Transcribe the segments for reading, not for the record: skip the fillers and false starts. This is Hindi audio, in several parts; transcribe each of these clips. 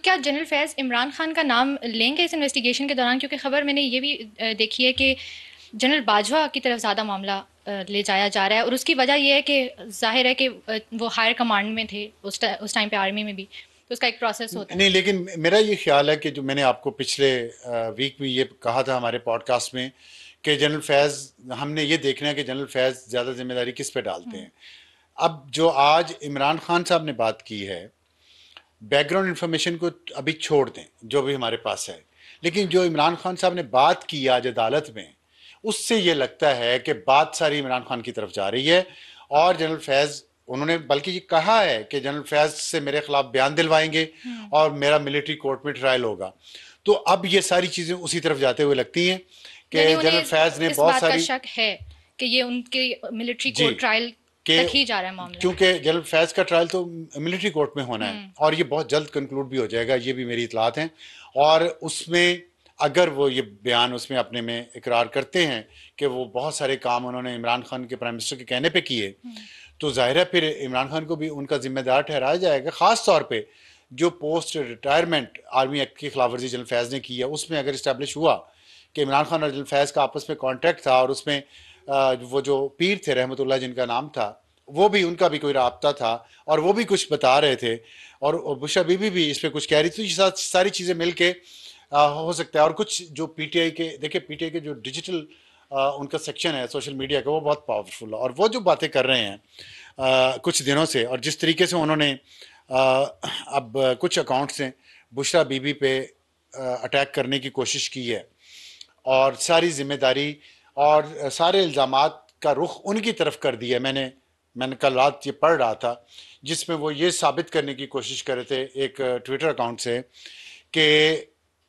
क्या जनरल फैज़ इमरान खान का नाम लेंगे इस इन्वेस्टिगेशन के दौरान? क्योंकि खबर मैंने ये भी देखी है कि जनरल बाजवा की तरफ ज़्यादा मामला ले जाया जा रहा है, और उसकी वजह यह है कि ज़ाहिर है कि वो हायर कमांड में थे उस टाइम पे, आर्मी में भी, तो उसका एक प्रोसेस होता है। नहीं, लेकिन मेरा ये ख्याल है कि जो मैंने आपको पिछले वीक भी ये कहा था हमारे पॉडकास्ट में कि जनरल फैज़, हमने ये देखना है कि जनरल फैज़ ज़्यादा जिम्मेदारी किस पे डालते हम्म। हैं। अब जो आज इमरान खान साहब ने बात की है, बैकग्राउंड इंफॉर्मेशन को अभी छोड़ दें जो भी हमारे पास है, लेकिन जो इमरान खान साहब ने बात की आज अदालत में, उससे ये लगता है कि बात सारी इमरान खान की तरफ जा रही है। और जनरल फैज़, उन्होंने बल्कि ये कहा है कि जनरल फैज़ से मेरे खिलाफ बयान दिलवाएंगे हम्म। और मेरा मिलिट्री कोर्ट में ट्रायल होगा। तो अब ये सारी चीज़ें उसी तरफ जाते हुए लगती हैं यानी कि उन्हें जनरल फैज़ ने इस बहुत बात का सारी। शक है कि ये उनके मिलिट्री जी, कोर्ट ट्रायल कि तक ही जा रहा है मामला। क्योंकि जनरल फैज़ का ट्रायल तो मिलिट्री कोर्ट में होना है हम्म। और ये बहुत जल्द कंक्लूड भी हो जाएगा, ये भी मेरी इतलात हैं। और उसमें अगर वो ये बयान उसमें अपने में इकरार करते हैं कि वो बहुत सारे काम उन्होंने इमरान खान के प्राइम मिनिस्टर के कहने पे किए, तो जाहिर है फिर इमरान खान को भी उनका जिम्मेदार ठहराया जाएगा। ख़ास तौर पे जो पोस्ट रिटायरमेंट आर्मी एक्ट की खिलाफ वर्जी जनरल फैज़ ने की है, उसमें अगर इस्टेब्लिश हुआ कि इमरान खान और जनरल फैज़ का आपस में कॉन्ट्रैक्ट था और उसमें वो जो पीर थे रहमतुल्लाह जिनका नाम था, वो भी, उनका भी कोई राब्ता था और वो भी कुछ बता रहे थे, और बुशरा बीबी भी इस पर कुछ कह रही थी, ये सारी चीज़ें मिल के हो सकता है। और कुछ जो पीटीआई के, देखिए पीटीआई के जो डिजिटल उनका सेक्शन है सोशल मीडिया का, वो बहुत पावरफुल है, और वो जो बातें कर रहे हैं कुछ दिनों से, और जिस तरीके से उन्होंने अब कुछ अकाउंट्स से बुशरा बीबी पे अटैक करने की कोशिश की है, और सारी जिम्मेदारी और सारे इल्ज़ामात का रुख उनकी तरफ कर दिया। मैंने कल रात ये पढ़ रहा था जिसमें वो ये साबित करने की कोशिश कर रहे थे एक ट्विटर अकाउंट से कि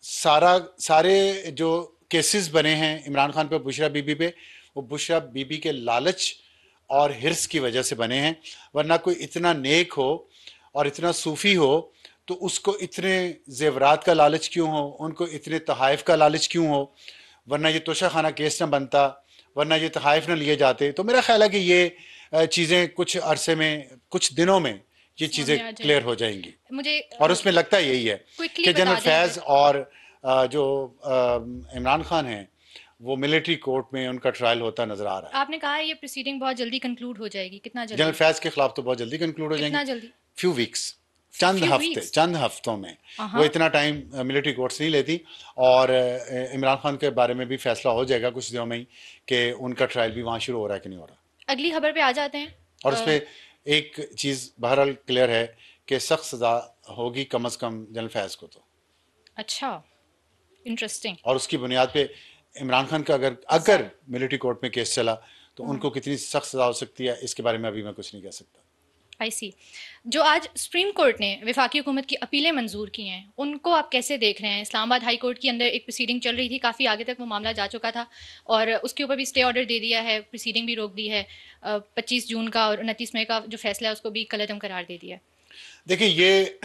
सारे जो केसेस बने हैं इमरान खान पे, बुशरा बीबी पे, वो बुशरा बीबी के लालच और हिर्स की वजह से बने हैं। वरना कोई इतना नेक हो और इतना सूफी हो तो उसको इतने जेवरात का लालच क्यों हो, उनको इतने तहाइफ का लालच क्यों हो? वरना ये तोशा खाना केस ना बनता, वरना ये तहाइफ ना लिए जाते। तो मेरा ख्याल है कि ये चीज़ें कुछ अरसे में, कुछ दिनों में ये चीज़ें सामने आ क्लियर जाएंगी। हो जाएंगी। मुझे और उसमें लगता यही है क्विकली कि जनरल बता दें अगर। फैज़ और जो इमरान खान हैं, वो मिलिट्री कोर्ट में उनका ट्रायल होता नजर आ रहा है। आपने कहा है ये प्रोसीडिंग बहुत जल्दी कंक्लूड हो जाएगी, कितना जनरल जल्दी? फैज़ के खिलाफ तो बहुत जल्दी कंक्लूड हो जाएंगी, कितना जल्दी? फ्यू वीक्स, चंद फ्यू हफ्ते, वीक्स? चंद हफ्तों में। वो हाँ। इतना टाइम मिलिट्री कोर्ट्स नहीं लेती। और इमरान खान के बारे में भी फैसला हो जाएगा कुछ दिनों में ही कि उनका ट्रायल भी वहाँ शुरू हो रहा है कि नहीं हो रहा। अगली खबर पे आ जाते हैं। और उस पर एक चीज़ बहरहाल क्लियर है कि सख्त सज़ा होगी कम अज़ कम जनरल फैज़ को तो। अच्छा, इंटरेस्टिंग। और उसकी बुनियाद पे इमरान खान का अगर अगर मिलिट्री कोर्ट में केस चला तो उनको कितनी सख्त सज़ा हो सकती है, इसके बारे में अभी मैं कुछ नहीं कह सकता। आई सी। जो आज सुप्रीम कोर्ट ने वफाकी हुकूमत की अपीलें मंजूर की हैं, उनको आप कैसे देख रहे हैं? इस्लामाबाद हाई कोर्ट के अंदर एक प्रोसीडिंग चल रही थी, काफ़ी आगे तक वो मामला जा चुका था, और उसके ऊपर भी स्टे ऑर्डर दे दिया है, प्रोसीडिंग भी रोक दी है। 25 जून का और 29 मई का जो फैसला है उसको भी कलअदम करार दे दिया है। देखिए ये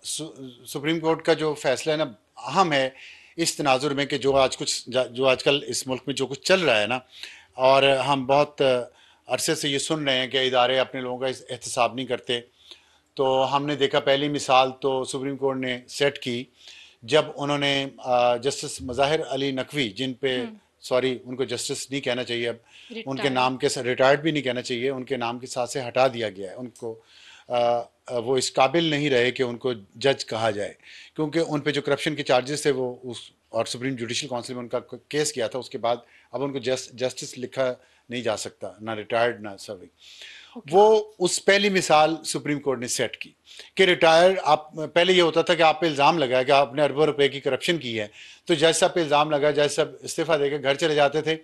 सुप्रीम कोर्ट का जो फैसला है ना, अहम है इस तनाजुर में कि जो आजकल इस मुल्क में जो कुछ चल रहा है ना, और हम बहुत अरसे से ये सुन रहे हैं कि इदारे अपने लोगों का एहतसाब नहीं करते। तो हमने देखा, पहली मिसाल तो सुप्रीम कोर्ट ने सेट की जब उन्होंने जस्टिस मज़ाहिर अली नकवी, जिन पे, सॉरी उनको जस्टिस नहीं कहना चाहिए अब, उनके रिटायर्ड। नाम के साथ रिटायर्ड भी नहीं कहना चाहिए, उनके नाम के साथ से हटा दिया गया है उनको। वो इस काबिल नहीं रहे कि उनको जज कहा जाए, क्योंकि उन पे जो करप्शन के चार्जेस थे वो उस, और सुप्रीम जुडिशल काउंसिल में उनका केस किया था, उसके बाद अब उनको जस्टिस लिखा नहीं जा सकता, ना रिटायर्ड ना सर्विंग। ओके। वो उस पहली मिसाल सुप्रीम कोर्ट ने सेट की कि रिटायर, आप पहले ये होता था कि आप पे इल्ज़ाम लगा है कि आपने अरबों रुपए की करप्शन की है, तो जज साहब पे इल्ज़ाम लगा, जज साहब इस्तीफा देकर घर चले जाते थे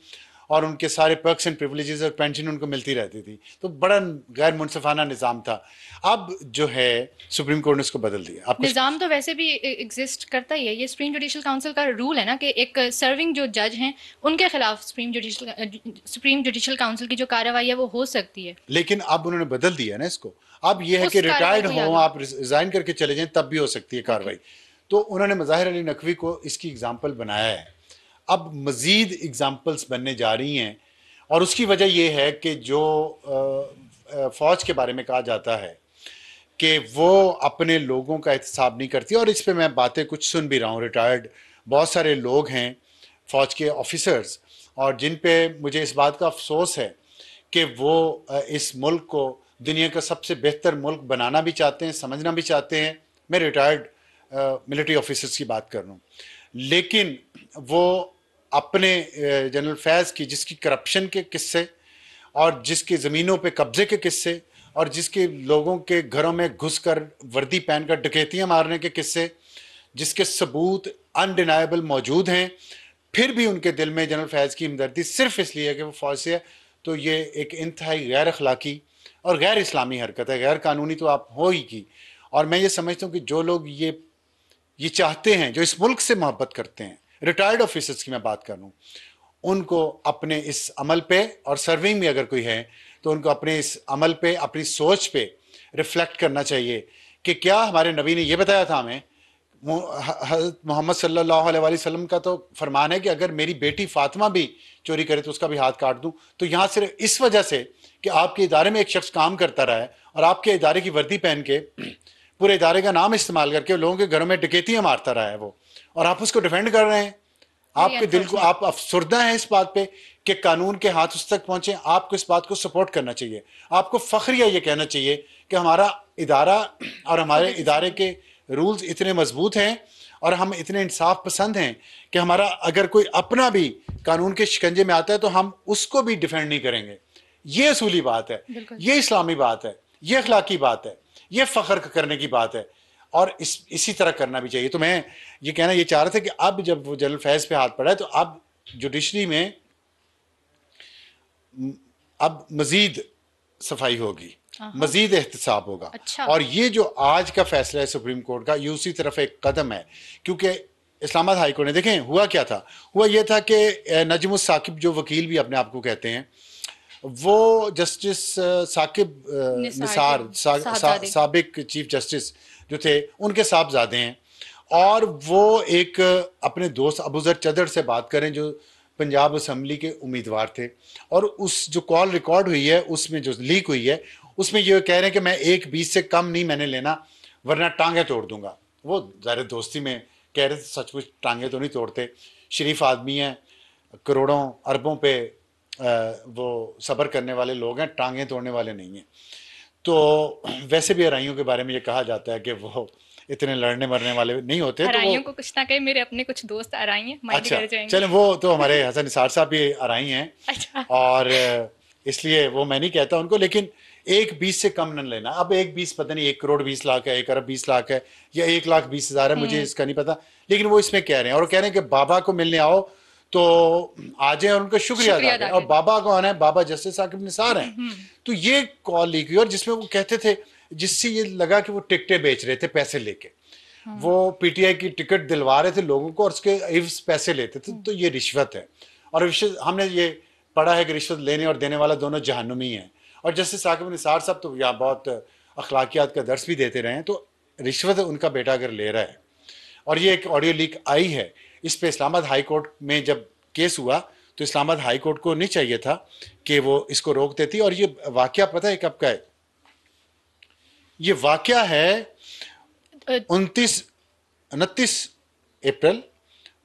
और उनके सारे पर्क्स एंड प्रिविलेजेस और पेंशन उनको मिलती रहती थी। तो बड़ा गैर मुनसिफाना निज़ाम था। अब जो है सुप्रीम कोर्ट ने उसको बदल दिया। अब कुछ, निज़ाम तो वैसे भी एग्जिस्ट करता ही है, ये सुप्रीम जुडिशल काउंसिल का रूल है ना कि एक सर्विंग जो जज हैं उनके खिलाफ सुप्रीम जुडिशल काउंसिल की जो कार्रवाई है वो हो सकती है। लेकिन अब उन्होंने बदल दिया ना इसको। अब यह है कि उस कार्रवाई रिटायर्ड को ही हो, आगे। आप रिजाइन करके चले जाएं तब भी हो सकती है ओके। कार्रवाई। तो उन्होंने मज़ाहिर अली नकवी को इसकी एग्जाम्पल बनाया है। अब मज़ीद एग्जाम्पल्स बनने जा रही हैं, और उसकी वजह यह है कि जो फ़ौज के बारे में कहा जाता है कि वो अपने लोगों का एहतसाब नहीं करती। और इस पे मैं बातें कुछ सुन भी रहा हूँ, रिटायर्ड बहुत सारे लोग हैं फौज के ऑफिसर्स, और जिन पे मुझे इस बात का अफसोस है कि वो इस मुल्क को दुनिया का सबसे बेहतर मुल्क बनाना भी चाहते हैं, समझना भी चाहते हैं। मैं रिटायर्ड मिलिट्री ऑफिसर्स की बात कर रहा हूँ, लेकिन वो अपने जनरल फैज़ की जिसकी करप्शन के किस्से और जिसके ज़मीनों पे कब्जे के किस्से और जिसके लोगों के घरों में घुसकर वर्दी पहनकर डकैतियां मारने के किस्से, जिसके सबूत अनडिनाइबल मौजूद हैं, फिर भी उनके दिल में जनरल फैज़ की हमदर्दी सिर्फ इसलिए है कि वो फौज से है, तो ये एक इंतहाई गैर अखलाकी और गैर इस्लामी हरकत है, गैर कानूनी तो आप हो ही की। और मैं ये समझता हूँ कि जो लोग ये चाहते हैं, जो इस मुल्क से मोहब्बत करते हैं, रिटायर्ड ऑफिसर्स की मैं बात कर रहा हूँ, उनको अपने इस अमल पे, और सर्विंग में अगर कोई है तो उनको अपने इस अमल पे, अपनी सोच पे रिफ्लेक्ट करना चाहिए कि क्या हमारे नबी ने यह बताया था हमें। हज़रत मोहम्मद सल्लल्लाहु अलैहि वसल्लम का तो फरमान है कि अगर मेरी बेटी फातिमा भी चोरी करे तो उसका भी हाथ काट दूं। तो यहाँ सिर्फ इस वजह से कि आपके इदारे में एक शख्स काम करता रहा है और आपके इदारे की वर्दी पहन के पूरे इदारे का नाम इस्तेमाल करके लोगों के घरों में डकैतियां मारता रहा है वो, और आप उसको डिफेंड कर रहे हैं। आपके दिल को, आप अफसुर्दा हैं इस बात पे कि कानून के हाथ उस तक पहुंचे। आपको इस बात को सपोर्ट करना चाहिए। आपको फख्रिया ये कहना चाहिए कि हमारा इदारा और हमारे इदारे के रूल्स इतने मजबूत हैं और हम इतने इंसाफ पसंद हैं कि हमारा अगर कोई अपना भी कानून के शिकंजे में आता है तो हम उसको भी डिफेंड नहीं करेंगे। ये असूली बात है, ये इस्लामी बात है, ये अखलाकी बात है, ये फख्र करने की बात है, और इसी तरह करना भी चाहिए। तो मैं ये कहना ये चाह रहा था कि अब जब वो जनरल फैज़ पे हाथ पड़ा है तो अब जुडिशरी में अब मजीद सफाई होगी, मजीद एहतसाब होगा। अच्छा। और ये जो आज का फैसला है सुप्रीम कोर्ट का, ये उसी तरफ एक कदम है, क्योंकि इस्लामाबाद हाई कोर्ट ने, देखें हुआ क्या था, हुआ ये था कि नजमुस साकिब जो वकील भी अपने आप को कहते हैं, वो जस्टिस साकिब निसार साबिक चीफ जस्टिस जो थे उनके साहबजादे हैं, और वो एक अपने दोस्त अबूजर चदर से बात करें जो पंजाब असम्बली के उम्मीदवार थे, और उस जो कॉल रिकॉर्ड हुई है उसमें जो लीक हुई है उसमें ये कह रहे हैं कि मैं 1:20 से कम नहीं मैंने लेना वरना टांगे तोड़ दूंगा। वो ज़ाहिर दोस्ती में कह रहे थे, सचमुच टांगे तो नहीं तोड़ते, शरीफ आदमी हैं, करोड़ों अरबों पे वो सब्र करने वाले लोग हैं, टांगे तोड़ने वाले नहीं हैं। तो वैसे भी अराइयों के बारे में ये कहा जाता है कि वो इतने लड़ने मरने वाले नहीं होते। अराइयों को कुछ ना कहे, मेरे अपने कुछ दोस्त अराई हैं, माइंड कर जाएंगे। चलें, वो तो हमारे हसन निसार साहब भी अराई हैं। अच्छा। और इसलिए वो मैं नहीं कहता उनको, लेकिन 1:20 से कम न लेना। अब 1:20 पता नहीं 1,20,00,000 है, 1,20,00,000 है या 1,20,000 है, मुझे इसका नहीं पता, लेकिन वो इसमें कह रहे हैं। और कह रहे हैं कि बाबा को मिलने आओ तो आ जाए और उनका शुक्रिया अदा करें। और बाबा कौन है? बाबा जस्टिस साकिब निसार हैं। तो ये कॉल लीक हुई और जिसमें वो कहते थे, जिससे ये लगा कि वो टिकटें बेच रहे थे पैसे लेके, वो पीटीआई की टिकट दिलवा रहे थे लोगों को और उसके इव्स पैसे लेते थे। तो ये रिश्वत है, और रिश्वत हमने ये पढ़ा है कि रिश्वत लेने और देने वाला दोनों जहन्नुमी हैं। और जस्टिस साकिब निसार साहब तो यहाँ बहुत अखलाकियात का दर्स भी देते रहे हैं। तो रिश्वत उनका बेटा अगर ले रहा है, और ये एक ऑडियो लीक आई है, इस पे इस्लामाबाद हाई कोर्ट में जब केस हुआ तो इस्लामाबाद हाई कोर्ट को नहीं चाहिए था कि वो इसको रोक देती। और ये वाकया पता है कब का है? ये वाकया है 29 अप्रैल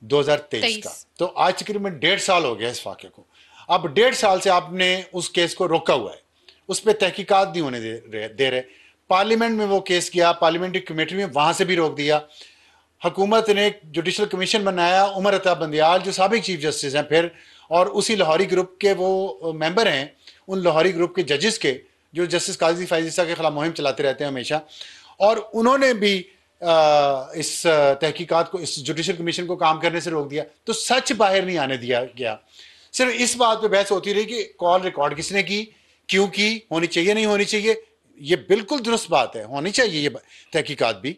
2023 का। तो आज तकरीबन 1.5 साल हो गया इस वाकये को। अब 1.5 साल से आपने उस केस को रोका हुआ है, उस पर तहकीकात नहीं होने दे रहे। पार्लियामेंट में वो केस किया, पार्लियामेंट्री कमेटी में, वहां से भी रोक दिया। हुकूमत ने एक जुडिशल कमीशन बनाया, उमर अता बंदियाल जो साबिक चीफ जस्टिस हैं फिर, और उसी लाहौरी ग्रुप के वो मेंबर हैं, उन लाहौरी ग्रुप के जजेस के, जो जस्टिस काजी फायजीसा के खिलाफ मुहिम चलाते रहते हैं हमेशा। और उन्होंने भी इस तहकीकात को, इस जुडिशल कमीशन को काम करने से रोक दिया। तो सच बाहर नहीं आने दिया गया। सिर्फ इस बात पे बहस होती रही कि कॉल रिकॉर्ड किसने की, क्यों की, होनी चाहिए नहीं होनी चाहिए। ये बिल्कुल दुरुस्त बात है, होनी चाहिए ये तहकीकात भी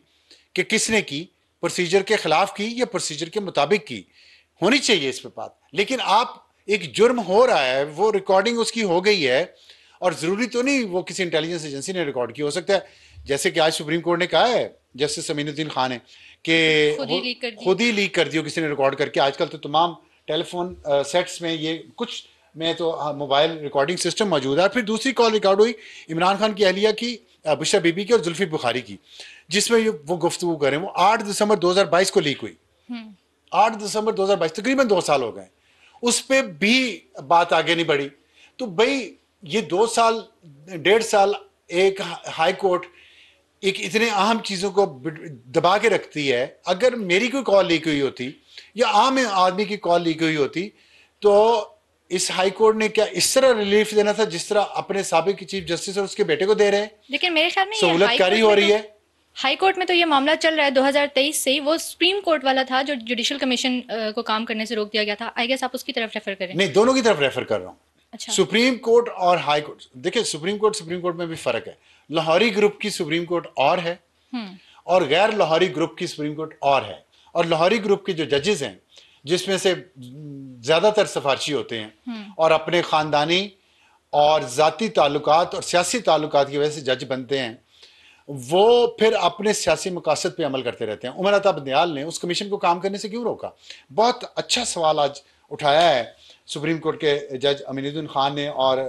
कि किसने की, प्रोसीजर के खिलाफ की या प्रोसीजर के मुताबिक की, होनी चाहिए इस पे बात। लेकिन आप, एक जुर्म हो रहा है, वो रिकॉर्डिंग उसकी हो गई है, और जरूरी तो नहीं वो किसी इंटेलिजेंस एजेंसी ने रिकॉर्ड की, हो सकता है जैसे कि आज सुप्रीम कोर्ट ने कहा है जस्टिस अमीनुद्दीन खान ने कि खुद ही लीक कर दियो किसी ने रिकॉर्ड करके। आजकल तो तमाम टेलीफोन सेट्स में ये कुछ में तो मोबाइल रिकॉर्डिंग सिस्टम मौजूद है। फिर दूसरी कॉल रिकॉर्ड हुई इमरान खान की अहलिया की, बुशरा बीबी की और जुल्फी बुखारी की, जिसमें वो गुफ्तगू करें, वो 8 दिसंबर 2022 को लीक हुई। 8 दिसंबर 2022, तकरीबन 2 साल हो गए, उस पर भी बात आगे नहीं बढ़ी। तो भाई ये 2 साल 1.5 साल एक हाई कोर्ट एक इतने अहम चीजों को दबा के रखती है। अगर मेरी कोई कॉल लीक हुई होती या आम आदमी की कॉल लीक हुई होती तो इस हाई कोर्ट ने क्या इस तरह रिलीफ देना था जिस तरह अपने साबिक चीफ जस्टिस और उसके बेटे को दे रहे हैं। लेकिन मेरे ख्याल में सहूलतकारी हो रही है। हाई कोर्ट में तो ये मामला चल रहा है 2023 से ही, वो सुप्रीम कोर्ट वाला था जो जुडिशियल कमीशन को काम करने से रोक दिया गया था। आई गेस आप उसकी तरफ रेफर करें। नहीं, दोनों की तरफ रेफर कर रहा हूं। अच्छा। सुप्रीम कोर्ट और हाई कोर्ट, देखिए सुप्रीम कोर्ट में भी फर्क है। लाहौरी ग्रुप की सुप्रीम कोर्ट और है और गैर लाहौरी ग्रुप की सुप्रीम कोर्ट और है। और लाहौरी ग्रुप के जो जजेस हैं, जिसमें से ज्यादातर सिफारशी होते हैं और अपने खानदानी और जाती ताल्लुकात और सियासी ताल्लुकात की वजह से जज बनते हैं, वो फिर अपने सियासी मकासद पे अमल करते रहते हैं। उमर अता बंदयाल ने उस कमीशन को काम करने से क्यों रोका? बहुत अच्छा सवाल आज उठाया है सुप्रीम कोर्ट के जज अमीनुद्दीन खान ने और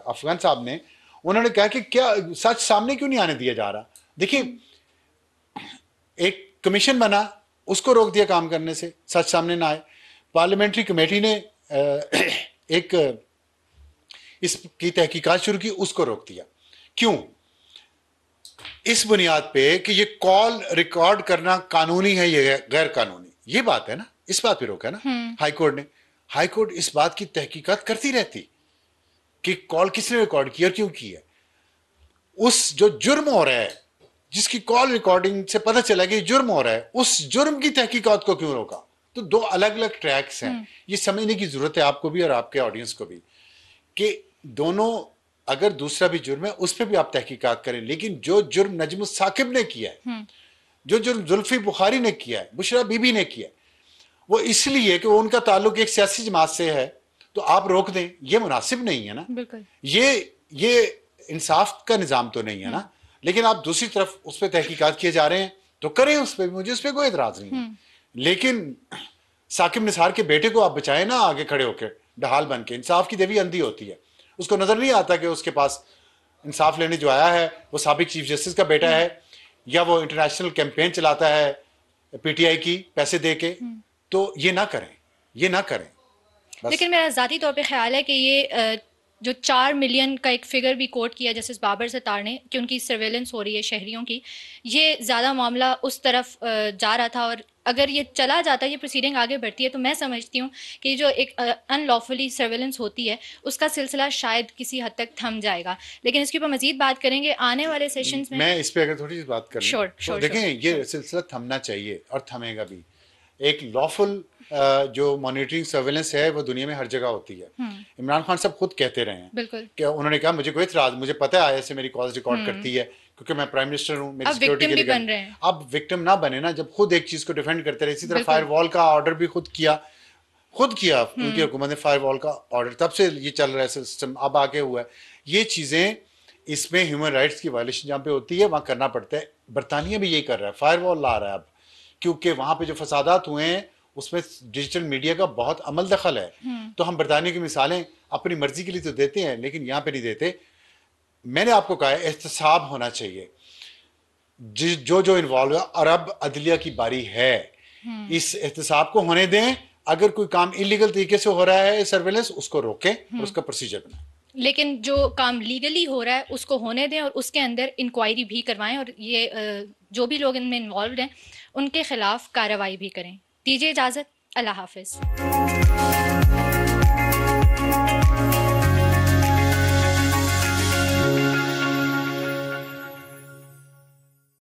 अफगान साहब ने। उन्होंने कहा कि क्या सच सामने क्यों नहीं आने दिया जा रहा? देखिए, एक कमीशन बना, उसको रोक दिया काम करने से, सच सामने ना आए। पार्लियामेंट्री कमेटी ने एक इसकी तहकीकात शुरू की, उसको रोक दिया। क्यों? इस बुनियाद पे कि ये कॉल रिकॉर्ड करना कानूनी है, ये गैर कानूनी, ये बात है ना, इस बात पे रोका ना हाई कोर्ट ने। हाई कोर्ट इस बात की तहकीकात करती रहती कि कॉल किसने रिकॉर्ड की और क्यों की है। उस जो जुर्म हो रहा है, जिसकी कॉल रिकॉर्डिंग से पता चला कि जुर्म हो रहा है, उस जुर्म की तहकीकात को क्यों रोका? तो दो अलग अलग ट्रैक्स हैं। ये समझने की जरूरत है आपको भी और आपके ऑडियंस को भी कि दोनों, अगर दूसरा भी जुर्म है उस पर भी आप तहकीकात करें, लेकिन जो जुर्म नजम साकिब ने किया है, जो जुर्म जुल्फी बुखारी ने किया है, बुशरा बीबी ने किया है, वो इसलिए कि वो उनका ताल्लुक एक सियासी जमात से है, तो आप रोक दें, ये मुनासिब नहीं है ना। बिल्कुल। ये इंसाफ का निजाम तो नहीं है ना। लेकिन आप दूसरी तरफ उस पर तहकीकात किए जा रहे हैं तो करें उस पर, मुझे उस पर कोई एतराज नहीं है। लेकिन साकिब निसार के बेटे को आप बचाएं ना, आगे खड़े होकर ढाल बन के। इंसाफ की देवी अंधी होती है, उसको नजर नहीं आता कि उसके पास इंसाफ लेने जो आया है वो साबिक चीफ जस्टिस का बेटा है या वो इंटरनेशनल कैंपेन चलाता है पीटीआई की पैसे दे के। तो ये ना करें, ये ना करें बस। लेकिन मेरा ज़ाती तौर पे ख्याल है कि ये जो 4 मिलियन का एक फिगर भी कोट किया जस्टिस बाबर सत्तार ने कि उनकी सर्वेलेंस हो रही है शहरियों की, ये ज़्यादा मामला उस तरफ जा रहा था। और अगर ये चला जाता है, ये प्रोसीडिंग आगे बढ़ती है, तो मैं समझती हूँ कि जो एक अनलॉफुली सर्वेलेंस होती है उसका सिलसिला शायद किसी हद तक थम जाएगा। लेकिन इसके ऊपर मजीद बात करेंगे आने वाले सेशंस में। मैं इस पर अगर थोड़ी सी बात करूँ, श्योर, देखें ये सिलसिला थमना चाहिए और थमेगा भी। एक लॉफुल जो मॉनिटरिंग सर्वेलेंस है वो दुनिया में हर जगह होती है। इमरान खान साहब खुद कहते रहे हैं कि उन्होंने कहा मुझे कोई इतराज, मुझे पता है ऐसे मेरी कॉल्स रिकॉर्ड करती है क्योंकि मैं प्राइम मिनिस्टर हूँ, मेरी सिक्योरिटी के लिए। अब विक्टिम ना बने ना, जब खुद एक चीज को डिफेंड करते रहे। इसी तरह फायरवॉल का ऑर्डर भी खुद किया उनकी हुकूमत ने, फायरवॉल का ऑर्डर, तब से ये चल रहा है सिस्टम, अब आगे हुआ है। ये चीजें, इसमें ह्यूमन राइट्स की वायलेशन जहाँ पे होती है वहां करना पड़ता है। बरतानिया भी यही कर रहा है, फायरवॉल ला रहा है अब, क्योंकि वहां पे जो फसादात हुए हैं उसमें डिजिटल मीडिया का बहुत अमल दखल है। तो हम बरतानिया की मिसालें अपनी मर्जी के लिए तो देते हैं लेकिन यहाँ पे नहीं देते। मैंने आपको कहा है एहतसाब होना चाहिए जो इन्वॉल्व है, और अब अदलिया की बारी है, इस एहतसाब को होने दें। अगर कोई काम इलीगल तरीके से हो रहा है सर्वेलेंस, उसको रोकें और उसका प्रोसीजर बनाएं। लेकिन जो काम लीगली हो रहा है उसको होने दें और उसके अंदर इंक्वायरी भी करवाएं और ये जो भी लोग इनमें इन्वॉल्व हैं उनके खिलाफ कार्रवाई भी करें। दीजिए इजाज़त, अल्लाह हाफिज़।